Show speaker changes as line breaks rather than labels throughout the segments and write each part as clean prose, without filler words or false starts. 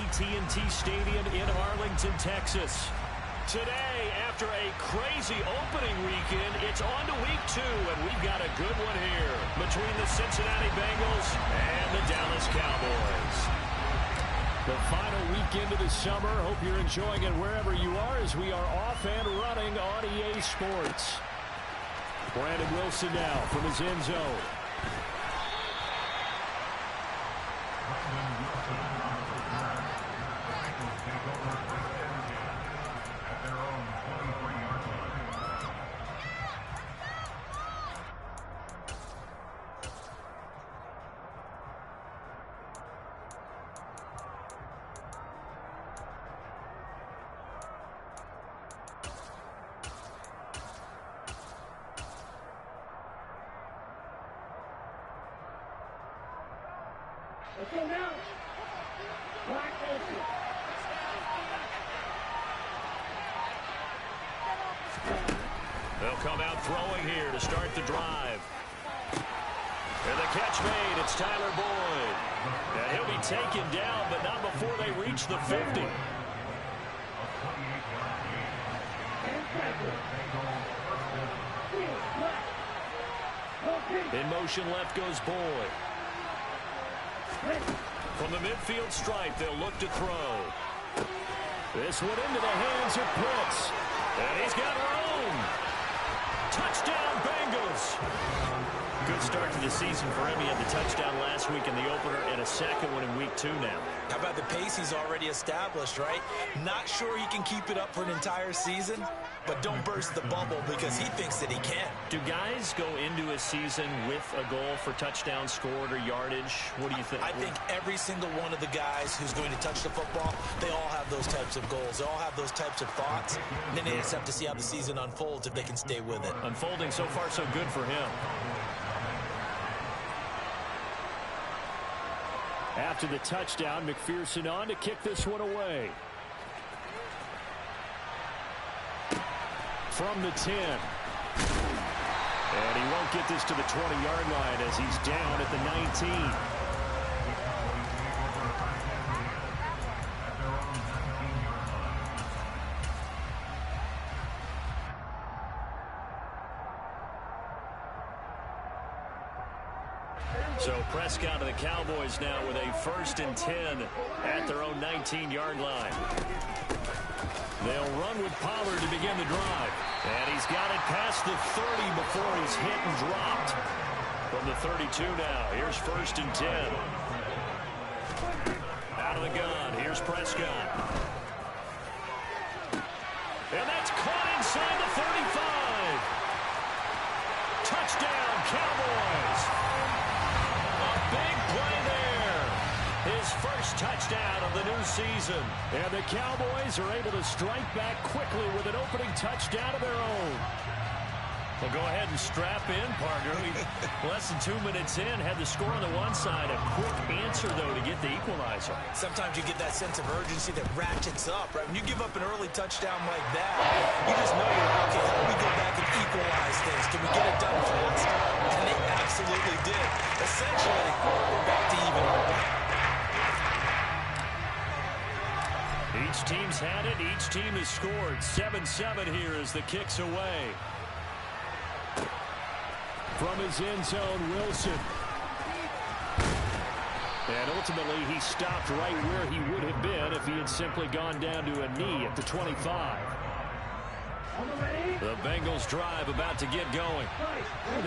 AT&T Stadium in Arlington, Texas. Today, after a crazy opening weekend, it's on to week 2, and we've got a good one here between the Cincinnati Bengals and the Dallas Cowboys. The final weekend of the summer. Hope you're enjoying it wherever you are as we are off and running on EA Sports. Brandon Wilson now from his end zone. They'll come out throwing here to start the drive. And the catch made. It's Tyler Boyd. And he'll be taken down, but not before they reach the 50. In motion left goes Boyd. From the midfield stripe, they'll look to throw. This one into the hands of Pitts. And he's got room. Touchdown, Bengals. Good start to the season for him. He had the touchdown last week in the opener and a second one in week 2 now.
How about the pace he's already established, right? Not sure he can keep it up for an entire season, but don't burst the bubble because he thinks that he can.
Do guys go into a season with a goal for touchdowns scored or yardage? What do you think?
I think every single one of the guys who's going to touch the football, they all have those types of goals. They all have those types of thoughts. And then they just have to see how the season unfolds if they can stay with it.
Unfolding so far so good for him. After the touchdown, McPherson on to kick this one away. From the 10. And he won't get this to the 20-yard line as he's down at the 19. So Prescott and the Cowboys now with a 1st and 10 at their own 19-yard line. They'll run with Pollard to begin the drive. And he's got it past the 30 before he's hit and dropped. From the 32 now, here's 1st and 10. Out of the gun, here's Prescott. And that's caught inside the 35. Touchdown, Cowboys. Big play there. His first touchdown of the new season. And the Cowboys are able to strike back quickly with an opening touchdown of their own. Well, go ahead and strap in, partner. Less than 2 minutes in, had the score on the one side. A quick answer, though, to get the equalizer.
Sometimes you get that sense of urgency that ratchets up, right? When you give up an early touchdown like that, you just know you're, okay, how do we go back and equalize things? Can we get it done fast? And they absolutely did. Essentially, we're back to even.
Each team's had it. Each team has scored. 7-7 here as the kick's away. From his end zone, Wilson. And ultimately, he stopped right where he would have been if he had simply gone down to a knee at the 25. The Bengals drive about to get going.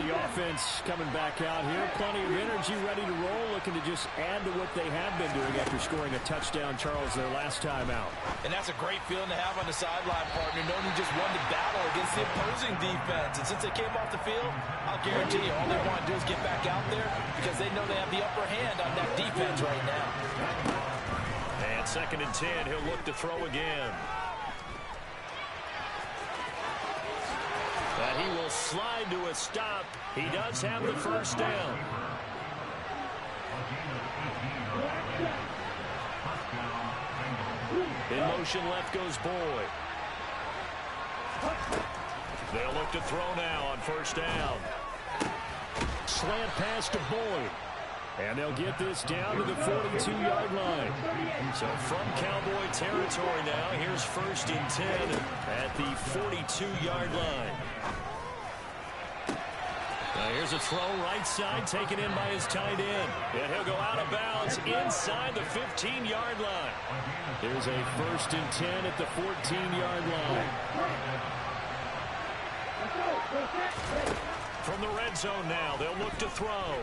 The offense coming back out here. Plenty of energy, ready to roll, looking to just add to what they have been doing after scoring a touchdown, Charles, their last time out.
And that's a great feeling to have on the sideline, partner, knowing you just won the battle against the opposing defense. And since they came off the field, I'll guarantee you all they want to do is get back out there because they know they have the upper hand on that defense right now.
And 2nd and 10, he'll look to throw again. But he will slide to a stop. He does have the first down. In motion left goes Boyd. They'll look to throw now on 1st down. Slant pass to Boyd. And they'll get this down to the 42-yard line. So from Cowboy territory now, here's 1st and 10 at the 42-yard line. Now here's a throw right side, taken in by his tight end. And he'll go out of bounds inside the 15-yard line. There's a 1st and 10 at the 14-yard line. From the red zone now, they'll look to throw.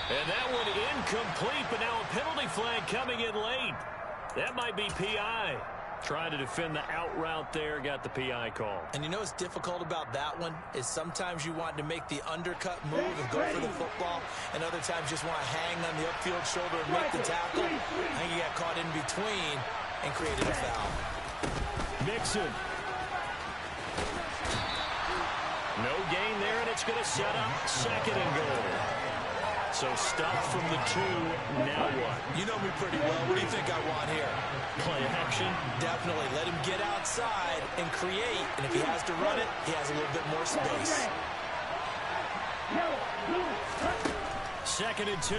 And that one incomplete, but now a penalty flag coming in late. That might be PI. Trying to defend the out route there, got the PI call. And you know what's difficult about that one is sometimes you want to make the undercut move and go for the football, and other times just want to hang on the upfield shoulder and make the tackle. I think he got caught in between and created a foul. Mixon. No gain there, and it's going to set up 2nd and goal. So stop from the 2, now what? You know me pretty well. What do you think I want here? Play action? Definitely. Let him get outside and create, and if he has to run it, he has a little bit more space. 2nd and 2.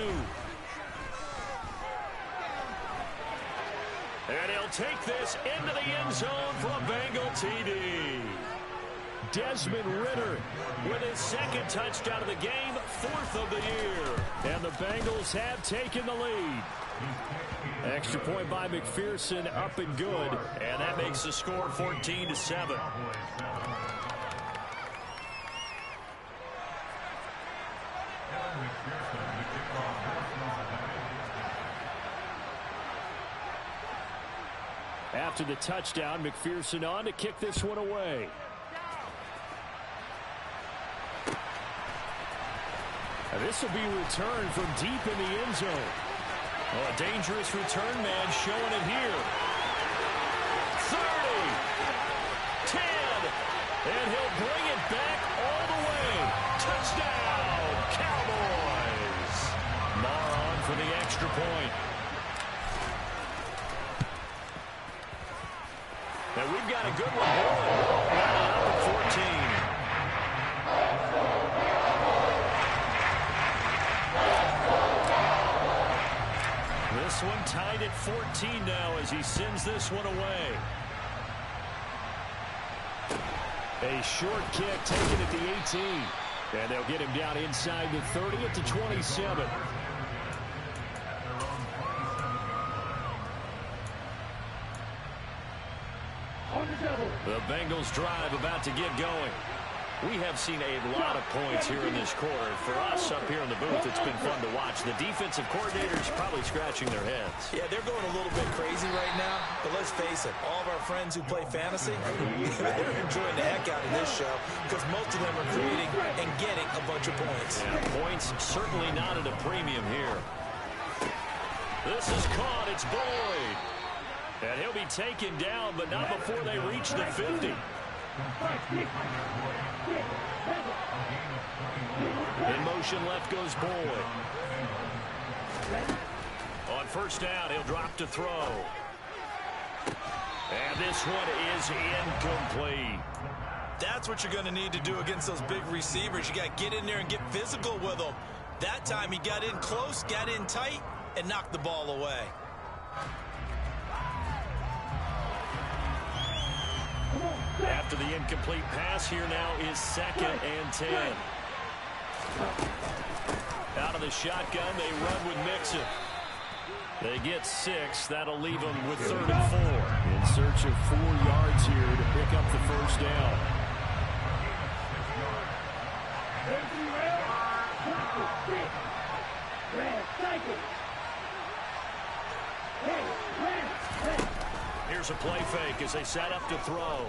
And he'll take this into the end zone for a Bengal TD. Desmond Ridder with his 2nd touchdown of the game, 4th of the year. And the Bengals have taken the lead. Extra point by McPherson, up and good. And that makes the score 14-7. After the touchdown, McPherson on to kick this one away. This will be returned from deep in the end zone. Oh, a dangerous return man showing it here. 30, 10, and he'll bring it back all the way. Touchdown, Cowboys. Marr on for the extra point. And we've got a good one going. Up at 14. This one tied at 14 now as he sends this one away. A short kick taken at the 18. And they'll get him down inside the 30 at the 27. The Bengals drive about to get going. We have seen a lot of points here in this quarter. For us up here in the booth, it's been fun to watch. The defensive coordinators probably scratching their heads. Yeah, they're going a little bit crazy right now. But let's face it, all of our friends who play fantasy, they're enjoying the heck out of this show because most of them are creating and getting a bunch of points. Yeah, points certainly not at a premium here. This is caught. It's Boyd. And he'll be taken down, but not before they reach the 50. In motion left goes Boyd. On 1st down, he'll drop to throw. And this one is incomplete. That's what you're going to need to do against those big receivers. You got to get in there and get physical with them. That time he got in close, got in tight, and knocked the ball away. After the incomplete pass, here now is 2nd and 10. Out of the shotgun, they run with Mixon. They get 6. That'll leave them with 3rd and 4. In search of 4 yards here to pick up the 1st down. Here's a play fake as they set up to throw.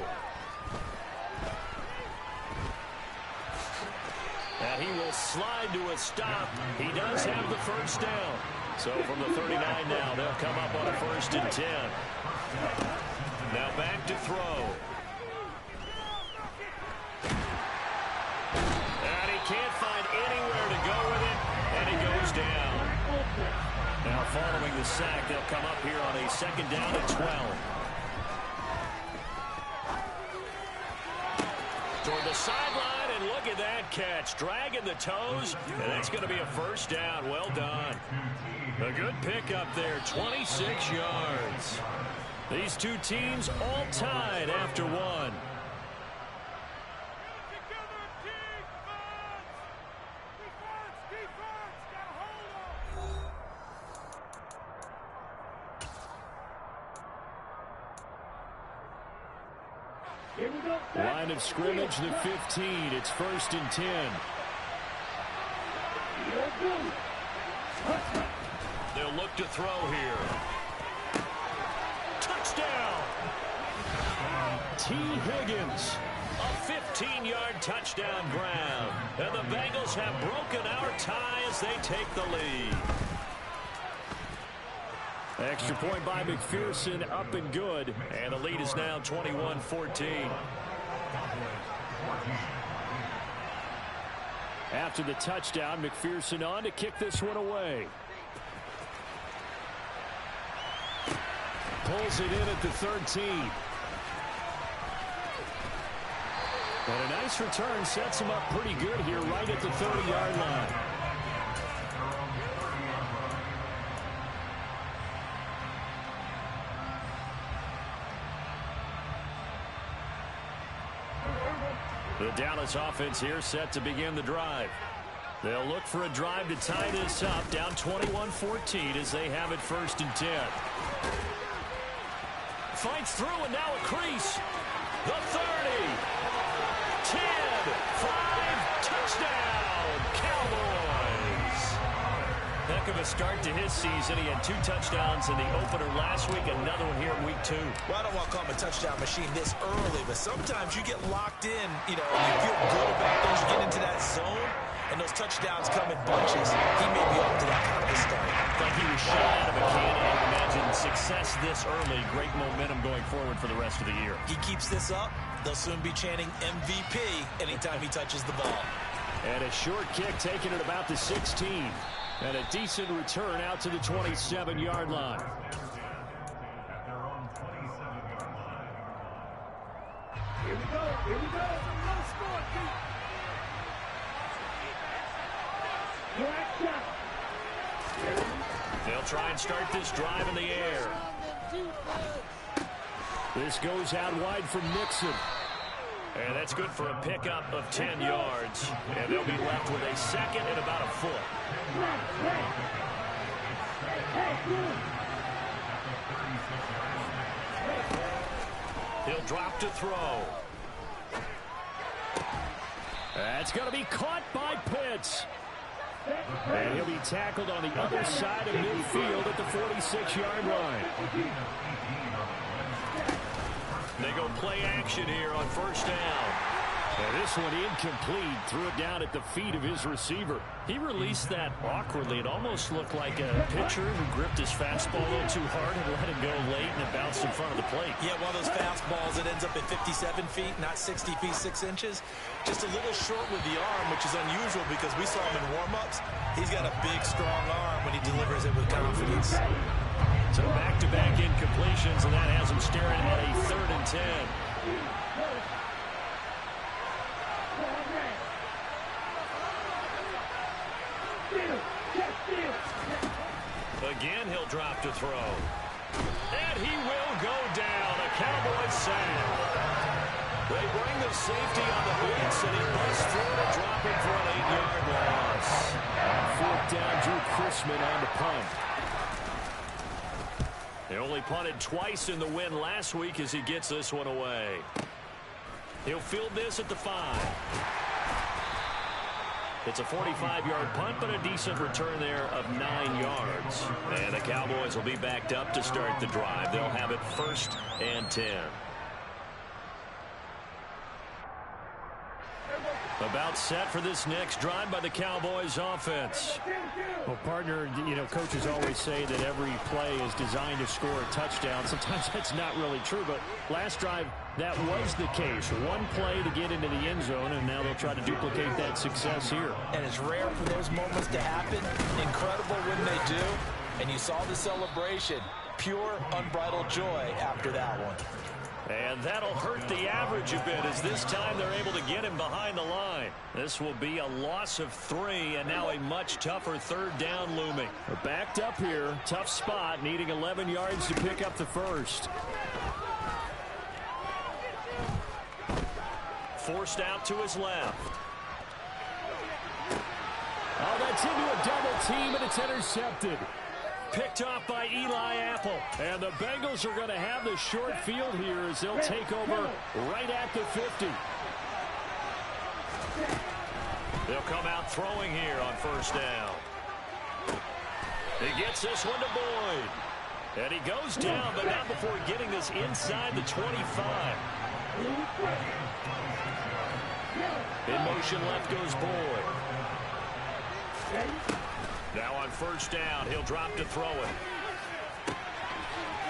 And he will slide to a stop. He does have the 1st down. So from the 39 now, they'll come up on a 1st and 10. Now back to throw. And he can't find anywhere to go with it, and he goes down. Now following the sack, they'll come up here on a 2nd down and 12. Toward the sideline, And look at that catch. Dragging the toes, and that's going to be a first down. Well done. A good pickup there, 26 yards. These two teams all tied after one. Line of scrimmage, the 15. It's 1st and 10. They'll look to throw here. Touchdown! T. Higgins. A 15-yard touchdown grab. And the Bengals have broken our tie as they take the lead. Extra point by McPherson, up and good. And the lead is now 21-14. After the touchdown, McPherson on to kick this one away. Pulls it in at the 13. And a nice return sets him up pretty good here right at the 30-yard line. The Dallas offense here set to begin the drive. They'll look for a drive to tie this up, down 21-14 as they have it 1st and 10. Fights through and now a crease. The 30. 10. 5. Touchdown. Cowboys. Heck of a start to his season. He had 2 touchdowns in the opener last week, another one here in week 2.
Well, I don't want to call him a touchdown machine this early, but sometimes you get locked in, you know, you feel good about things, you get into that zone, and those touchdowns come in bunches. He may be up to that kind of a start.
Like he was shot out of a cannon. I would imagine success this early, great momentum going forward for the rest of the year.
He keeps this up, they'll soon be chanting MVP anytime he touches the ball.
And a short kick taken at about the 16. And a decent return out to the 27-yard line.
Here we go. Here we go. No score,
They'll try and start this drive in the air. This goes out wide from Nixon. And that's good for a pickup of 10 yards. And they'll be left with a second and about a foot. He'll drop to throw. That's going to be caught by Pitts. And he'll be tackled on the other side of midfield at the 46-yard line. They go play action here on 1st down. And this one incomplete. Threw it down at the feet of his receiver. He released that awkwardly. It almost looked like a pitcher who gripped his fastball a little too hard and let it go late, and it bounced in front of the plate.
Yeah, one of those fastballs that ends up at 57 feet, not 60 feet, 6 inches. Just a little short with the arm, which is unusual because we saw him in warm-ups. He's got a big, strong arm when he delivers it with confidence.
So back-to-back incompletions, and that has him staring at a 3rd and 10. Again, he'll drop to throw. And he will go down. A Cowboys sack. They bring the safety on the blitz, and he busts through to drop him for an 8-yard loss. 4th down, Drew Chrisman on the punt. They only punted twice in the win last week as he gets this one away. He'll field this at the 5. It's a 45-yard punt, but a decent return there of 9 yards. And the Cowboys will be backed up to start the drive. They'll have it 1st and 10. About set for this next drive by the Cowboys offense.
Well, partner, you know, coaches always say that every play is designed to score a touchdown. Sometimes that's not really true, but last drive, that was the case. One play to get into the end zone, and now they'll try to duplicate that success here.
And it's rare for those moments to happen. Incredible when they do. And you saw the celebration. Pure, unbridled joy after that one.
And that'll hurt the average a bit as this time they're able to get him behind the line. This will be a loss of 3 and now a much tougher third down looming.
We're backed up here. Tough spot, needing 11 yards to pick up the first.
Forced out to his left.
Oh, that's into a double team, and it's intercepted.
Picked off by Eli Apple.
And the Bengals are going to have the short field here as they'll take over right at the 50.
They'll come out throwing here on first down. He gets this one to Boyd. And he goes down, but not before getting this inside the 25. In motion left goes Boyd. Now on first down, he'll drop to throw it.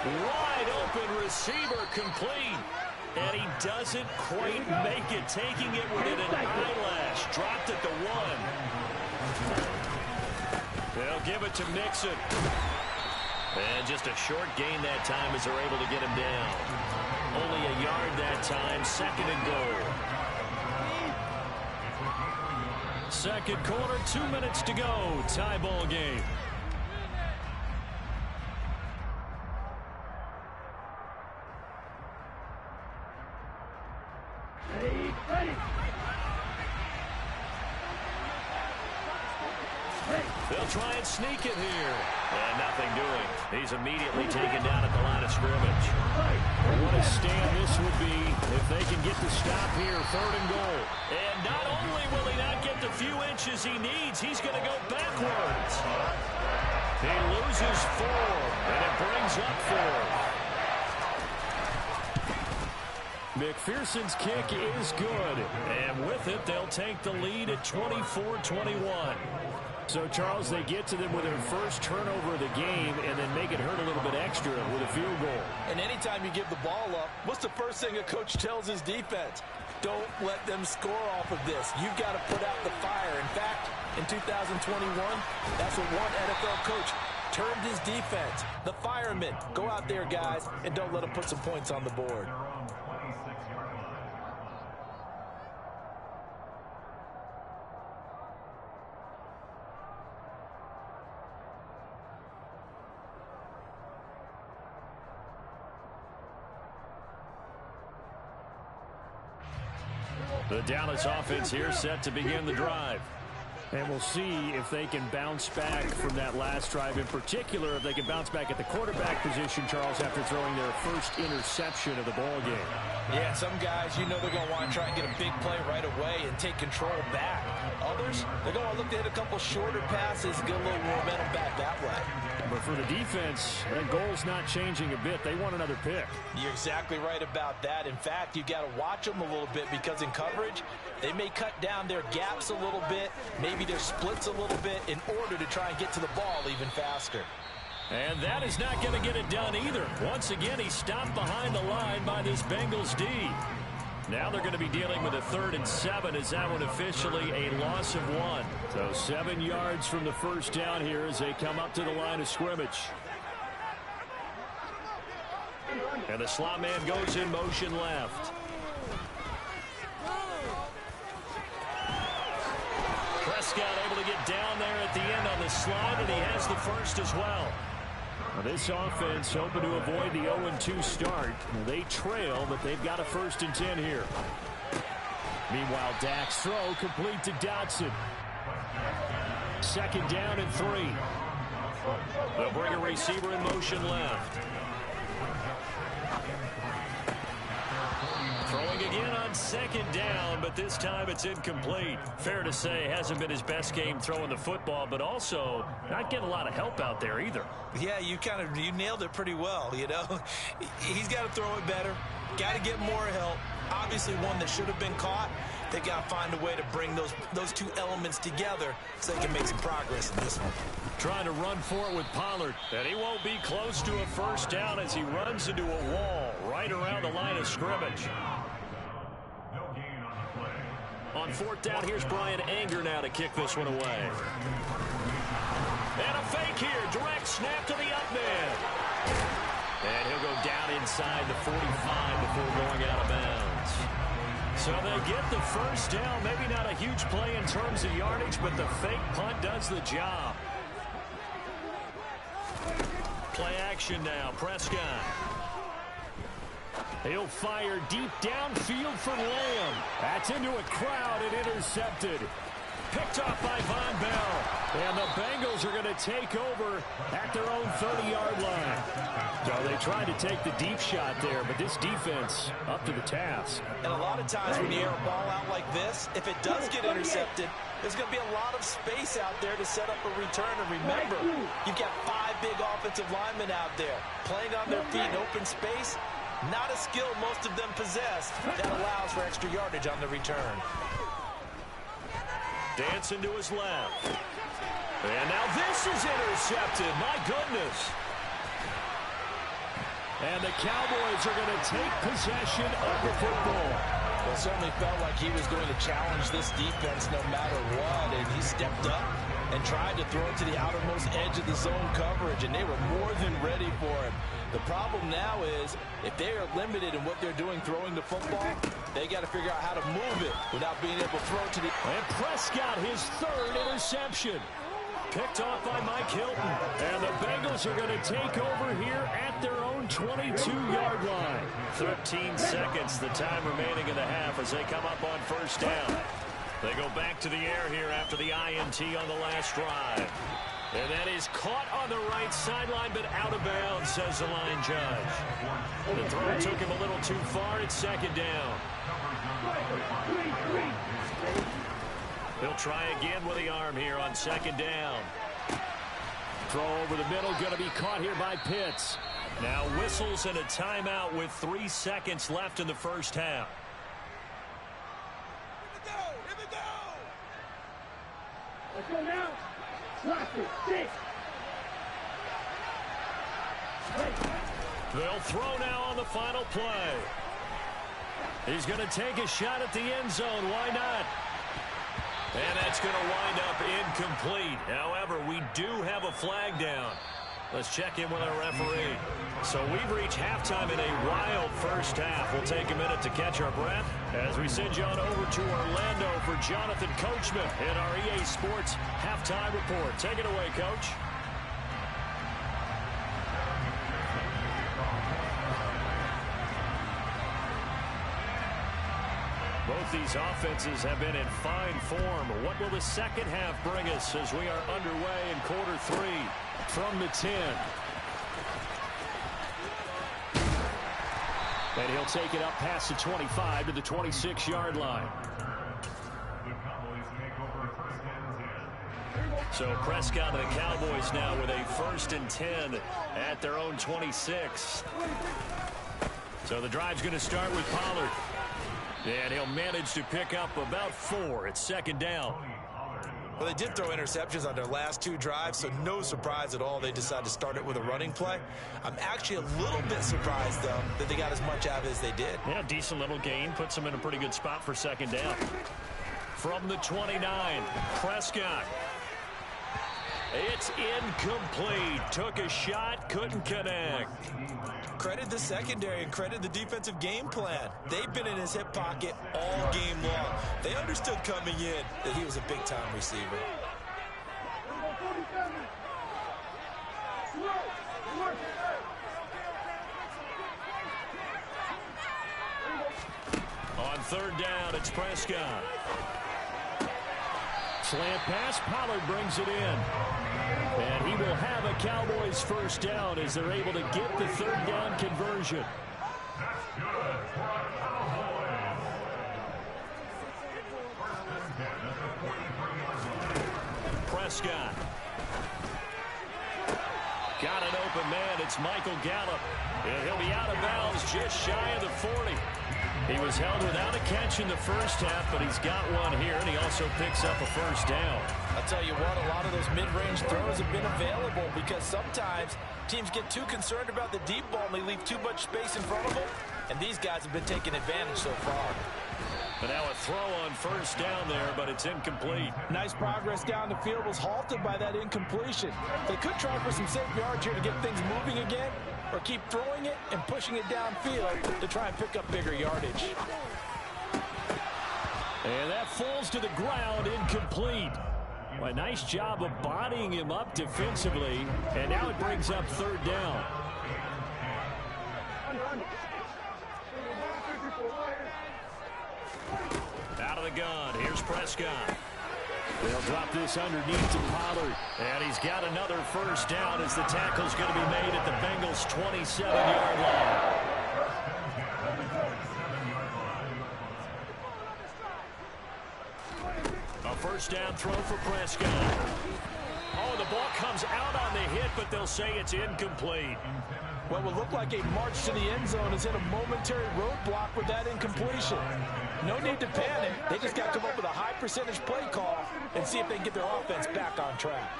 Wide open receiver complete. And he doesn't quite make it, taking it within an eyelash. Dropped at the 1. They'll give it to Mixon. And just a short gain that time as they're able to get him down. Only a yard that time, 2nd and goal.
Second quarter, 2 minutes to go. Tie ball game.
They'll try and sneak it here. And nothing doing. He's immediately taken down at the line of scrimmage.
What a stand this would be if they can get the stop here. 3rd and goal.
And not only will he not get the few inches he needs, he's going to go backwards. He loses 4, and it brings up 4.
McPherson's kick is good.
And with it, they'll take the lead at 24-21.
So, Charles, they get to them with their first turnover of the game and then make it hurt a little bit extra with a field goal.
And anytime you give the ball up, what's the first thing a coach tells his defense? Don't let them score off of this. You've got to put out the fire. In fact, in 2021, that's what one NFL coach termed his defense. The firemen. Go out there, guys, and don't let them put some points on the board.
The Dallas offense here set to begin the drive.
And we'll see if they can bounce back from that last drive. In particular, if they can bounce back at the quarterback position, Charles, after throwing their first interception of the ball game.
Yeah, some guys, you know they're going to want to try and get a big play right away and take control back. Others, they're going to look to hit a couple shorter passes, get a little momentum back that way.
But for the defense, that goal's not changing a bit. They want another pick.
You're exactly right about that. In fact, you got to watch them a little bit because in coverage, they may cut down their gaps a little bit, maybe their splits a little bit in order to try and get to the ball even faster.
And that is not going to get it done either. Once again, he's stopped behind the line by this Bengals D. Now they're going to be dealing with a 3rd and 7 as that one officially a loss of 1.
So 7 yards from the first down here as they come up to the line of scrimmage.
And the slot man goes in motion left. Prescott able to get down there at the end on the slide, and he has the first as well.
Now this offense hoping to avoid the 0-2 start. They trail, but they've got a 1st and 10 here. Meanwhile, Dak's throw complete to Dotson. 2nd down and 3.
They'll bring a receiver in motion left. Throwing again on 2nd down, but this time it's incomplete. Fair to say, hasn't been his best game throwing the football, but also not getting a lot of help out there either.
Yeah, you nailed it pretty well, you know. He's got to throw it better, got to get more help. Obviously one that should have been caught. They got to find a way to bring those two elements together so they can make some progress in this one.
Trying to run for it with Pollard, and he won't be close to a 1st down as he runs into a wall right around the line of scrimmage. On 4th down, here's Brian Anger now to kick this one away. And a fake here, direct snap to the up man. And he'll go down inside inside the 45 before going out of bounds. So they get the first down. Maybe not a huge play in terms of yardage, but the fake punt does the job. Play action now. Prescott. He'll fire deep downfield for Lamb. That's into a crowd and intercepted. Picked off by Von Bell. And the Bengals are going to take over at their own 30-yard line. So they tried to take the deep shot there, but this defense up to the task.
And a lot of times when you air a ball out like this, if it does get intercepted, there's going to be a lot of space out there to set up a return. And remember, you've got 5 big offensive linemen out there playing on their feet in open space. Not a skill most of them possess that allows for extra yardage on the return.
Dancing to his left. And now this is intercepted. My goodness. And the Cowboys are going to take possession of the football.
Well, it certainly felt like he was going to challenge this defense no matter what, and he stepped up and tried to throw it to the outermost edge of the zone coverage, and they were more than ready for him. The problem now is if they are limited in what they're doing throwing the football, they got to figure out how to move it without being able to throw it to the...
And Prescott, his 3rd interception. Picked off by Mike Hilton. And the Bengals are going to take over here at their own 22-yard line. 13 seconds, the time remaining in the half as they come up on first down. They go back to the air here after the INT on the last drive. And that is caught on the right sideline, but out of bounds, says the line judge. The throw took him a little too far. It's 2nd down. He'll try again with the arm here on 2nd down. Throw over the middle, going to be caught here by Pitts. Now whistles and a timeout with 3 seconds left in the first half.
Here we go! Let's go now. Watch it. 6.
They'll throw now on the final play. He's going to take a shot at the end zone. Why not? And that's going to wind up incomplete. However, we do have a flag down. Let's check in with our referee. So we've reached halftime in a wild first half. We'll take a minute to catch our breath as we send you on over to Orlando for Jonathan Coachman in our EA Sports halftime report. Take it away, Coach. Both these offenses have been in fine form. What will the second half bring us as we are underway in quarter 3 from the 10? And he'll take it up past the 25 to the 26-yard line. So Prescott and the Cowboys now with a 1st and 10 at their own 26. So the drive's going to start with Pollard. And he'll manage to pick up about 4. It's 2nd down.
Well, they did throw interceptions on their last 2 drives, so no surprise at all they decided to start it with a running play. I'm actually a little bit surprised, though, that they got as much out of it as they did.
Yeah, decent little gain. Puts them in a pretty good spot for 2nd down. From the 29, Prescott. It's incomplete. Took a shot, couldn't connect.
Credit the secondary and credit the defensive game plan. They've been in his hip pocket all game long. They understood coming in that he was a big-time receiver.
On 3rd down, it's Prescott. Slant pass, Pollard brings it in. And he will have a Cowboys 1st down as they're able to get the 3rd down conversion. Prescott. Got an open man. It's Michael Gallup. And he'll be out of bounds just shy of the 40. He was held without a catch in the first half, but he's got one here, and he also picks up a 1st down.
I'll tell you what, a lot of those mid-range throws have been available because sometimes teams get too concerned about the deep ball and they leave too much space in front of them, and these guys have been taking advantage so far.
But now a throw on 1st down there, but it's incomplete.
Nice progress down the field was halted by that incompletion. They could try for some safe yards here to get things moving again, or keep throwing it and pushing it downfield to try and pick up bigger yardage.
And that falls to the ground, incomplete. Well, a nice job of bodying him up defensively, and now it brings up third down. Out of the gun, here's Prescott. They'll drop this underneath to Pollard, and he's got another first down as the tackle's going to be made at the Bengals' 27-yard line. A first down throw for Prescott. Oh, the ball comes out on the hit, but they'll say it's incomplete.
What will look like a march to the end zone is in a momentary roadblock with that incompletion. No need to panic. They just got to come up with a high percentage play call and see if they can get their offense back on track.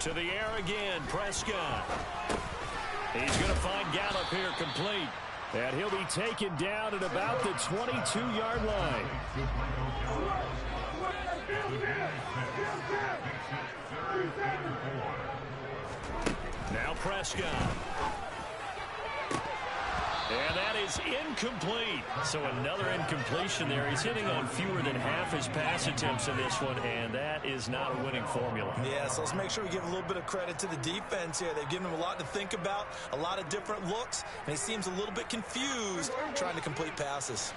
To the air again, Prescott. He's going to find Gallup here complete. And he'll be taken down at about the 22-yard line. Now Prescott. And that is incomplete. So another incompletion there. He's hitting on fewer than half his pass attempts in this one, and that is not a winning formula.
Yeah, so let's make sure we give a little bit of credit to the defense here. They've given him a lot to think about, a lot of different looks, and he seems a little bit confused trying to complete passes.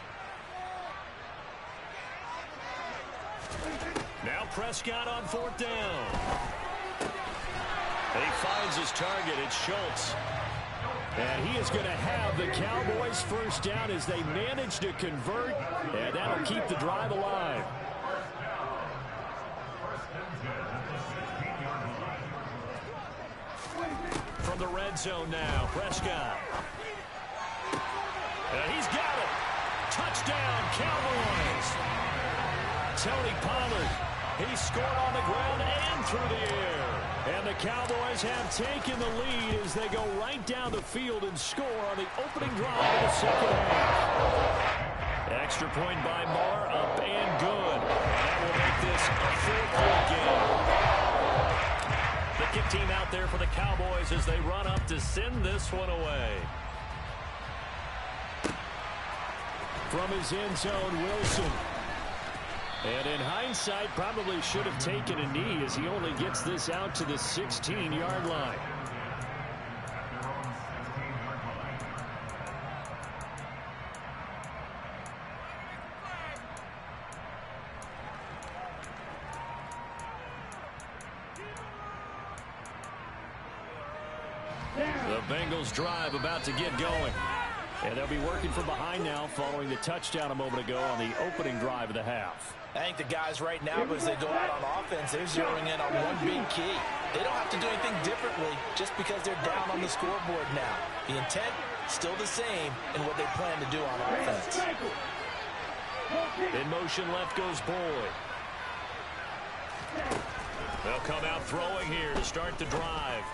Now Prescott on fourth down. And he finds his target. It's Schultz. And he is going to have the Cowboys first down as they manage to convert, and that'll keep the drive alive. From the red zone now, Prescott. And he's got it. Touchdown, Cowboys. Tony Pollard. He scored on the ground and through the air. And the Cowboys have taken the lead as they go right down the field and score on the opening drive of the second half. Extra point by Moore, up and good. And that will make this a fourth-point game. The kick team out there for the Cowboys as they run up to send this one away. From his end zone, Wilson. And in hindsight, probably should have taken a knee as he only gets this out to the 16-yard line. The Bengals drive about to get going. And they'll be working from behind now following the touchdown a moment ago on the opening drive of the half.
I think the guys right now, as they go out on offense, they're zeroing in on one big key. They don't have to do anything differently just because they're down on the scoreboard now. The intent, still the same in what they plan to do on offense.
In motion, left goes Boyd. They'll come out throwing here to start the drive.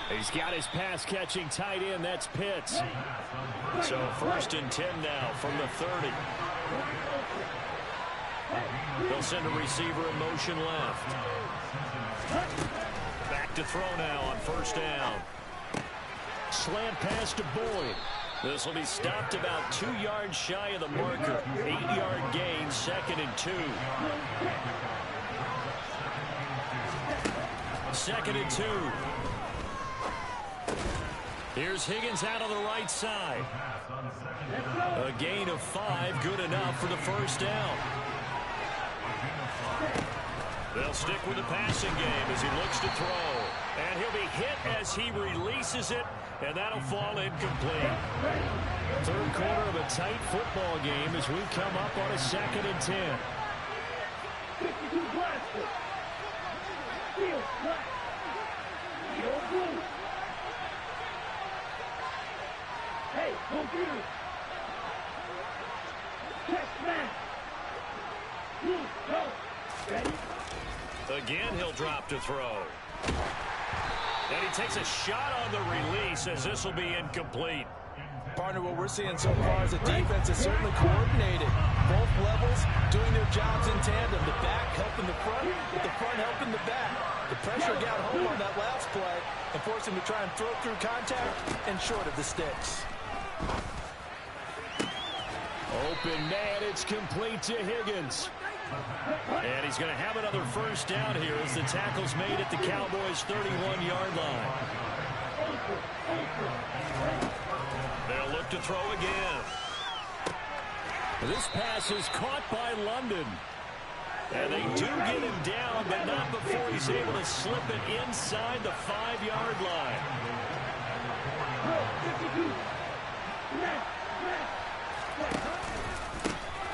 He's got his pass-catching tight end. That's Pitts. So 1st and 10 now from the 30. They'll send a receiver in motion left. Back to throw now on 1st down. Slant pass to Boyd. This will be stopped about 2 yards shy of the marker. 8-yard gain, 2nd and 2. 2nd and 2. Here's Higgins out on the right side. A gain of 5, good enough for the 1st down. They'll stick with the passing game as he looks to throw. And he'll be hit as he releases it, and that'll fall incomplete. Third quarter of a tight football game as we come up on a 2nd and 10.
Hey, computer. Check back. Go. Ready?
Again, he'll drop to throw. And he takes a shot on the release as this will be incomplete.
Partner, what we're seeing so far is the defense is certainly coordinated. Both levels doing their jobs in tandem. The back helping the front, with the front helping the back. The pressure got home on that last play, and force him to try and throw through contact and short of the sticks.
Open man, it's complete to Higgins. And he's going to have another first down here as the tackle's made at the Cowboys' 31-yard line. They'll look to throw again. This pass is caught by London. And they do get him down, but not before he's able to slip it inside the 5-yard line.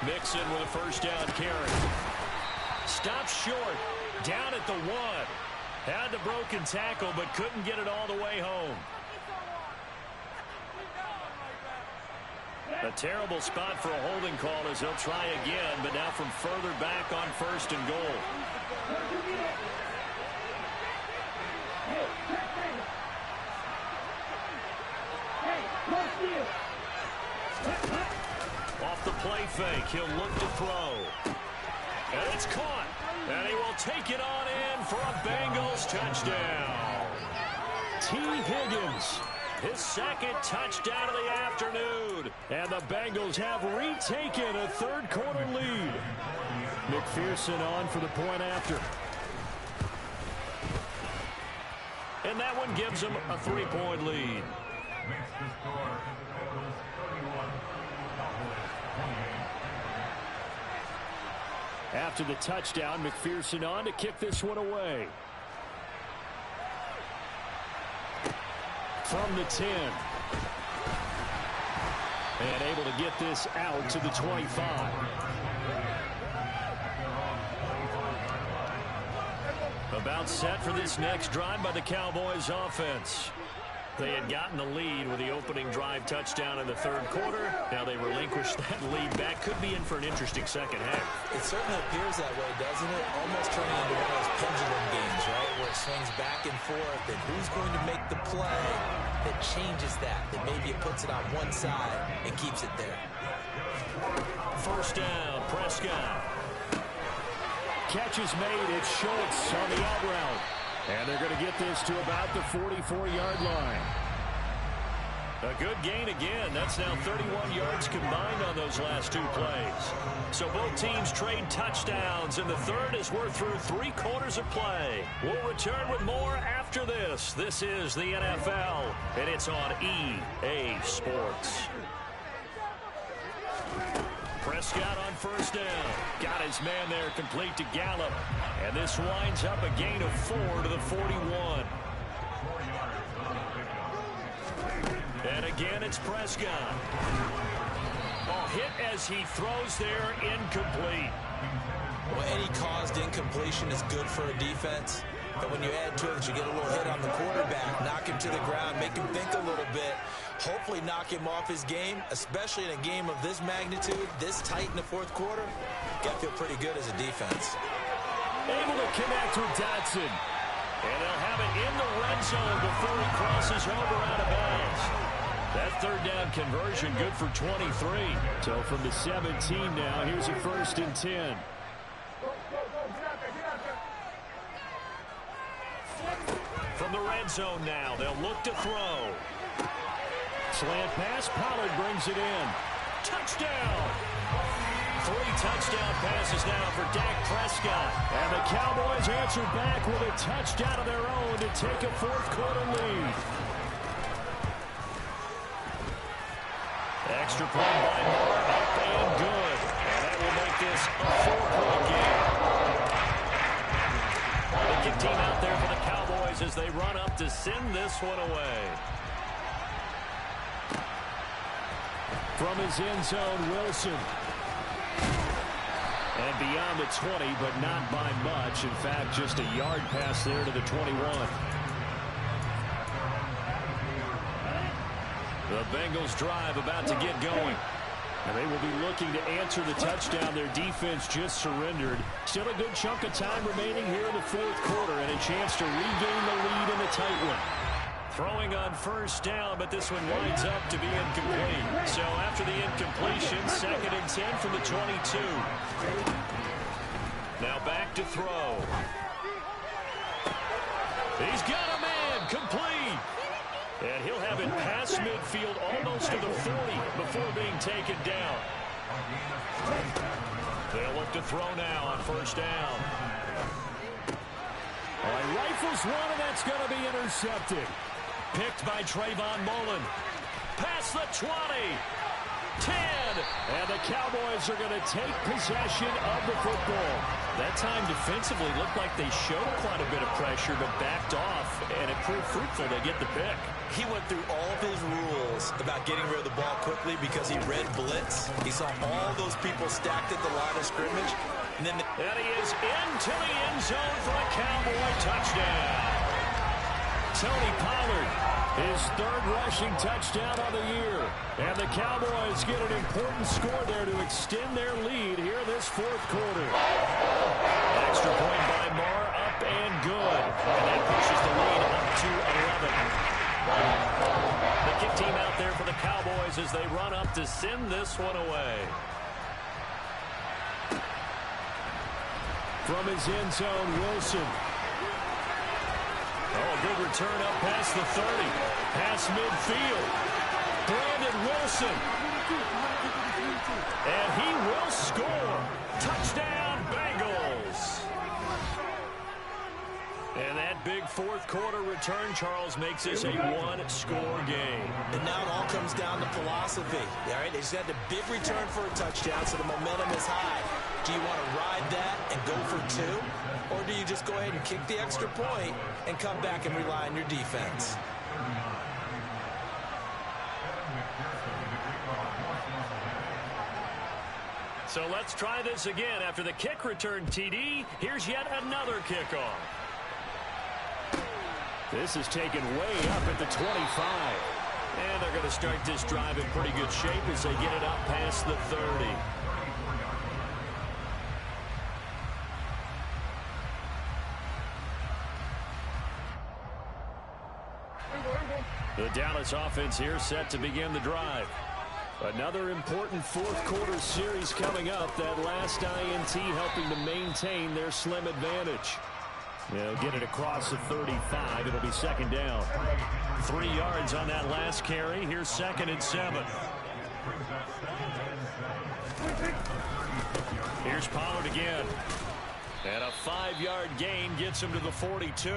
Mixon with a first down carry. Stopped short, down at the 1. Had the broken tackle, but couldn't get it all the way home. A terrible spot for a holding call as they'll try again, but now from further back on first and goal. Off the play fake, he'll look to throw. And it's caught. And he will take it on in for a Bengals touchdown. T. Higgins, his second touchdown of the afternoon. And the Bengals have retaken a third-quarter lead. McPherson on for the point after. And that one gives them a 3-point lead. After the touchdown, McPherson on to kick this one away. From the 10. And able to get this out to the 25. About set for this next drive by the Cowboys offense. They had gotten the lead with the opening drive touchdown in the third quarter. Now they relinquished that lead back. Could be in for an interesting second half.
It certainly appears that way, doesn't it? Almost turning into one of those pendulum games, right? Where it swings back and forth. And who's going to make the play that changes that? That maybe it puts it on one side and keeps it there.
First down, Prescott. Catch is made. It's Schultz on the out route. And they're going to get this to about the 44-yard line. A good gain again. That's now 31 yards combined on those last two plays. So both teams trade touchdowns, and the third as we're through 3 quarters of play. We'll return with more after this. This is the NFL, and it's on EA Sports. Prescott on first down. Got his man there, complete to Gallup. And this winds up a gain of 4 to the 41. And again, it's Prescott. Ball hit as he throws there, incomplete.
Well, any caused incompletion is good for a defense. But when you add to it, you get a little hit on the quarterback, knock him to the ground, make him think a little bit, hopefully knock him off his game, especially in a game of this magnitude, this tight in the fourth quarter. Got to feel pretty good as a defense.
Able to connect with Dotson. And they'll have it in the red zone before he crosses over out of bounds. That third down conversion good for 23. So from the 17 now, here's a first and 10. From the red zone now, they'll look to throw. Slant pass, Pollard brings it in. Touchdown! 3 touchdown passes now for Dak Prescott. And the Cowboys answer back with a touchdown of their own to take a fourth-quarter lead. Extra point by Moore, up and good. And that will make this a 4-point game. The kick team out there for the Cowboys as they run up to send this one away. From his end zone, Wilson. And beyond the 20, but not by much. In fact, just a yard pass there to the 21. The Bengals drive about to get going. And they will be looking to answer the touchdown their defense just surrendered. Still a good chunk of time remaining here in the fourth quarter and a chance to regain the lead in a tight one. Throwing on first down, but this one winds up to be incomplete. So after the incompletion, 2nd and 10 from the 22. Now back to throw. He's got a man
complete. And he'll have it past midfield almost to the 40 before being taken down. They'll look to throw now on first down.
All right, rifles one, and that's going to be intercepted.
Picked by Trayvon Mullen. Past the 20. 10.
And the Cowboys are going to take possession of the football.
That time defensively looked like they showed quite a bit of pressure but backed off, and it proved fruitful. They get the pick.
He went through all of his rules about getting rid of the ball quickly because he read blitz. He saw all those people stacked at the line of scrimmage. And then
and he is into the end zone for a Cowboy touchdown. Tony Pollard, his third rushing touchdown of the year. And the Cowboys get an important score there to extend their lead here this fourth quarter. Extra point by Marr, up and good. And that pushes the lead up to 11. The kick team out there for the Cowboys as they run up to send this one away.
From his end zone, Wilson.
Oh, good return up past the 30. Past midfield. Brandon Wilson. And he will score. Touchdown, Bengals. And that big fourth quarter return, Charles, makes this a one-score game.
And now it all comes down to philosophy. All right, they just had a big return for a touchdown, so the momentum is high. Do you want to ride that and go for two? Or do you just go ahead and kick the extra point and come back and rely on your defense?
So let's try this again. After the kick return, TD, here's yet another kickoff.
This is taken way up at the 25.
And they're going to start this drive in pretty good shape as they get it up past the 30.
The Dallas offense here set to begin the drive. Another important fourth quarter series coming up. That last INT helping to maintain their slim advantage. They'll get it across the 35. It'll be second down.
3 yards on that last carry. Here's 2nd and 7. Here's Pollard again. And a 5-yard gain gets him to the 42.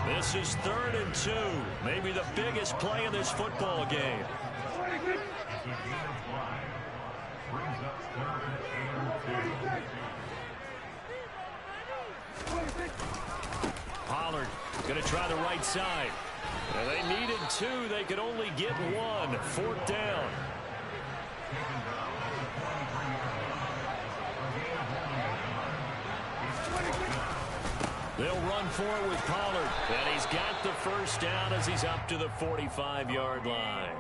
This is 3rd and 2. Maybe the biggest play in this football game. Pollard going to try the right side. And they needed 2. They could only get 1. 4th down. They'll run for it with Pollard. And he's got the first down as he's up to the 45-yard line.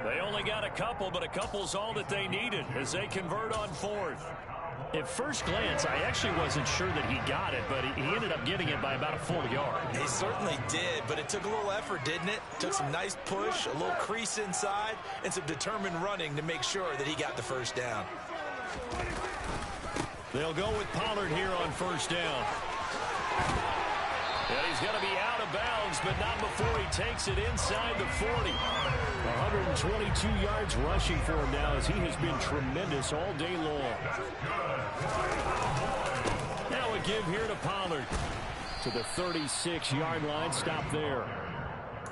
They only got a couple, but a couple's all that they needed as they convert on 4th. At first glance, I actually wasn't sure that he got it, but he ended up getting it by about a full yard.
He certainly did, but it took a little effort, didn't it? Took some nice push, a little crease inside, and some determined running to make sure that he got the first down.
They'll go with Pollard here on first down. And he's going to be out of bounds, but not before he takes it inside the 40.
122 yards rushing for him now as he has been tremendous all day long.
Now a give here to Pollard.
To the 36-yard line, stop there.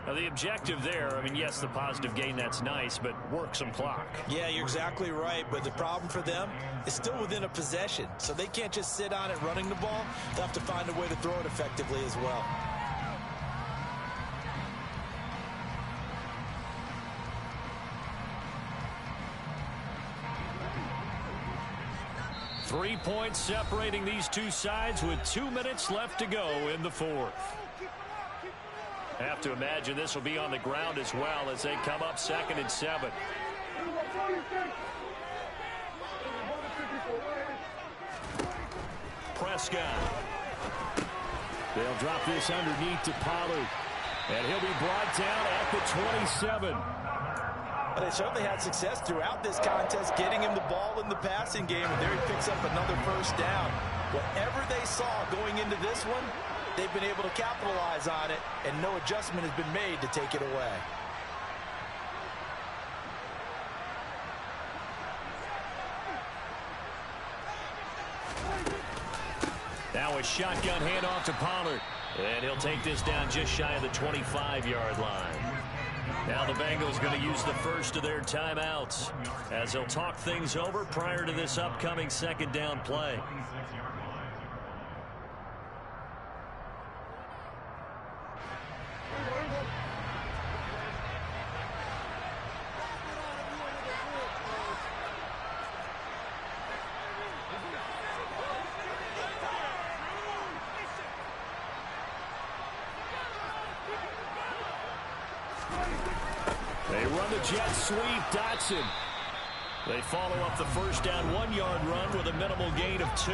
Now the objective there, I mean, yes, the positive gain, that's nice, but work some clock.
Yeah, you're exactly right, but the problem for them is still within a possession, so they can't just sit on it running the ball. They'll have to find a way to throw it effectively as well.
Three points separating these two sides with 2 minutes left to go in the fourth. Have to imagine this will be on the ground as well as they come up 2nd and 7. Prescott.
They'll drop this underneath to Pollard.
And he'll be brought down at the 27.
But they certainly had success throughout this contest getting him the ball in the passing game, and there he picks up another first down. Whatever they saw going into this one, they've been able to capitalize on it, and no adjustment has been made to take it away.
Now a shotgun handoff to Pollard. And he'll take this down just shy of the 25-yard line. Now the Bengals going to use the first of their timeouts as they'll talk things over prior to this upcoming second down play. They run the jet sweep. Dotson. They follow up the first down 1-yard run with a minimal gain of 2.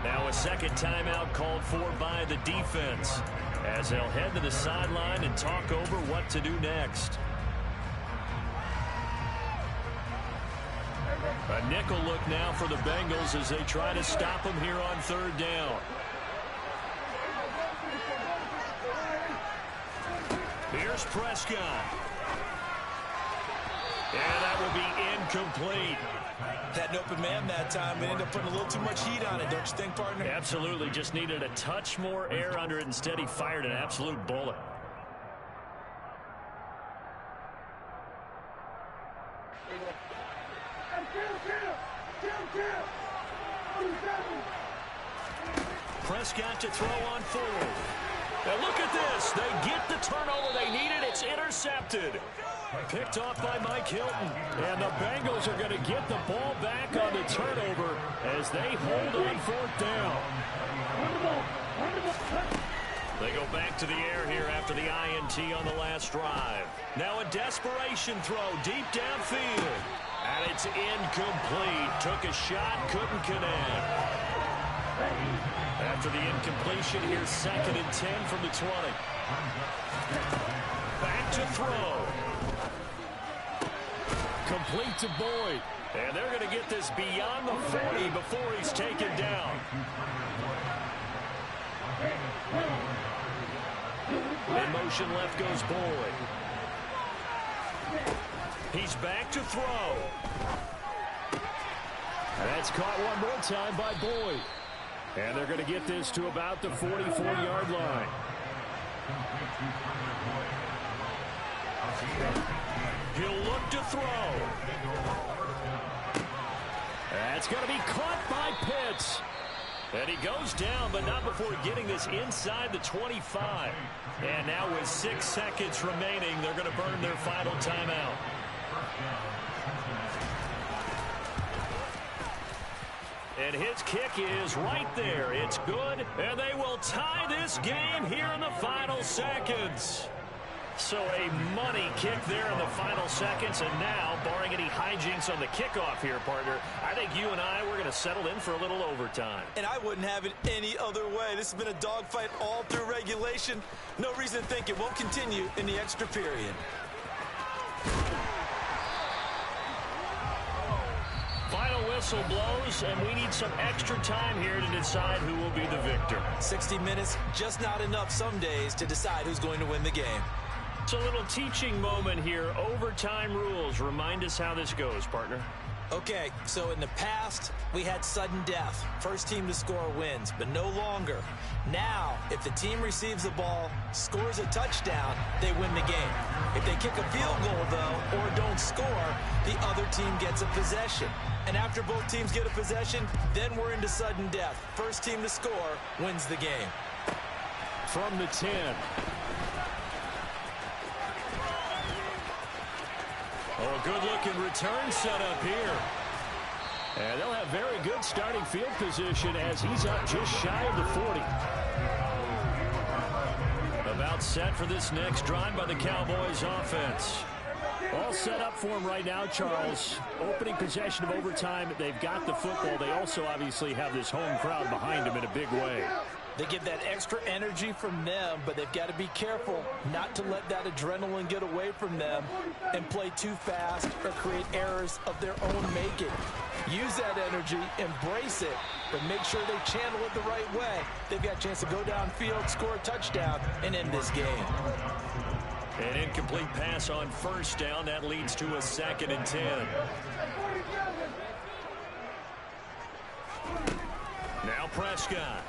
Now a second timeout called for by the defense as they'll head to the sideline and talk over what to do next. A nickel look now for the Bengals as they try to stop them here on third down. Here's Prescott. And that will be incomplete.
Had an open man that time. We ended up putting a little too much heat on it, don't you think, partner?
Absolutely. Just needed a touch more air under it. Instead, he fired an absolute bullet. Prescott to throw on forward. And look at this. They get the turnover they needed. It's intercepted. Picked off by Mike Hilton.
And the Bengals are going to get the ball back on the turnover as they hold on fourth down.
They go back to the air here after the INT on the last drive. Now a desperation throw deep downfield. And it's incomplete. Took a shot, couldn't connect. After the incompletion, here's 2nd and 10 from the 20. Back to throw.
Complete to Boyd.
And they're going to get this beyond the 40 before he's taken down. In motion left goes Boyd. He's back to throw.
That's caught one more time by Boyd. And they're going to get this to about the 44-yard line.
He'll look to throw.
That's going to be caught by Pitts.
And he goes down, but not before getting this inside the 25. And now with 6 seconds remaining, they're going to burn their final timeout. And his kick is right there. It's good, and they will tie this game here in the final seconds. So a money kick there in the final seconds, and now, barring any hijinks on the kickoff here, partner, I think you and I, we're going to settle in for a little overtime.
And I wouldn't have it any other way. This has been a dogfight all through regulation. No reason to think it won't continue in the extra period.
Final whistle blows, and we need some extra time here to decide who will be the victor.
60 minutes, just not enough some days to decide who's going to win the game.
It's a little teaching moment here. Overtime rules. Remind us how this goes, partner.
Okay, so in the past, we had sudden death. First team to score wins, but no longer. Now, if the team receives the ball, scores a touchdown, they win the game. If they kick a field goal, though, or don't score, the other team gets a possession. And after both teams get a possession, then we're into sudden death. First team to score wins the game.
From the 10.
Oh, good-looking return set up here.
And they'll have very good starting field position as he's up just shy of the 40.
About set for this next drive by the Cowboys offense.
All set up for him right now, Charles. Opening possession of overtime. They've got the football. They also obviously have this home crowd behind them in a big way.
They get that extra energy from them, but they've got to be careful not to let that adrenaline get away from them and play too fast or create errors of their own making. Use that energy, embrace it, but make sure they channel it the right way. They've got a chance to go downfield, score a touchdown, and end this game.
An incomplete pass on first down. That leads to a 2nd and 10. Now Prescott.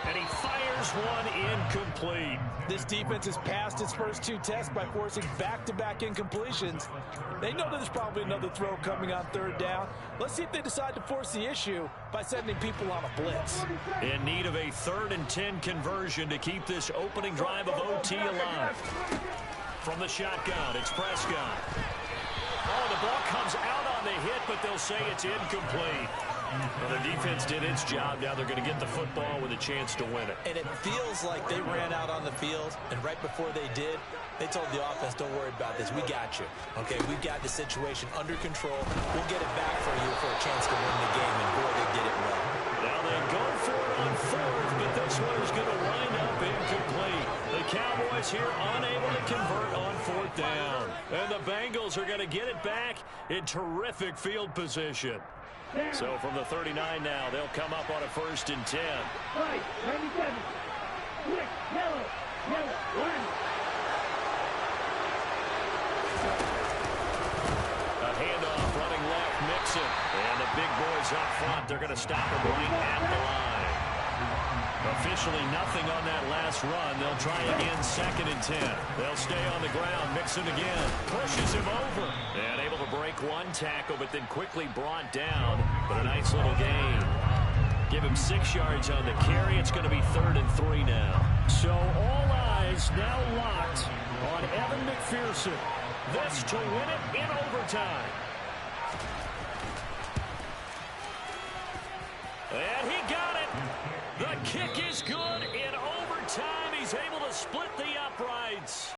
And he fires one incomplete.
This defense has passed its first 2 tests by forcing back-to-back incompletions. They know that there's probably another throw coming on 3rd down. Let's see if they decide to force the issue by sending people on a blitz.
In need of a 3rd and 10 conversion to keep this opening drive of OT alive. From the shotgun, it's Prescott. Oh, the ball comes out on the hit, but they'll say it's incomplete. Well, the defense did its job. Now they're going to get the football with a chance to win it.
And it feels like they ran out on the field, and right before they did, they told the offense, don't worry about this. We got you. Okay, we've got the situation under control. We'll get it back for you for a chance to win the game, and boy, they did it well.
Now they go for it on 4th, but this one is going to wind up incomplete. The Cowboys here unable to convert on 4th down. And the Bengals are going to get it back in terrific field position. So from the 39 now, they'll come up on a 1st and 10.
Right, 97. Quick, yellow, one.
A handoff running left, Mixon. And the big boys up front, they're going to stop him right at the line. Officially nothing on that last run. They'll try again 2nd and 10. They'll stay on the ground. Mixon again. Pushes him over. And able to break one tackle, but then quickly brought down. But a nice little gain. Give him 6 yards on the carry. It's going to be 3rd and 3 now.
So all eyes now locked on Evan McPherson.
This to win it in overtime. And he got it. The kick is good in overtime. He's able to split the uprights.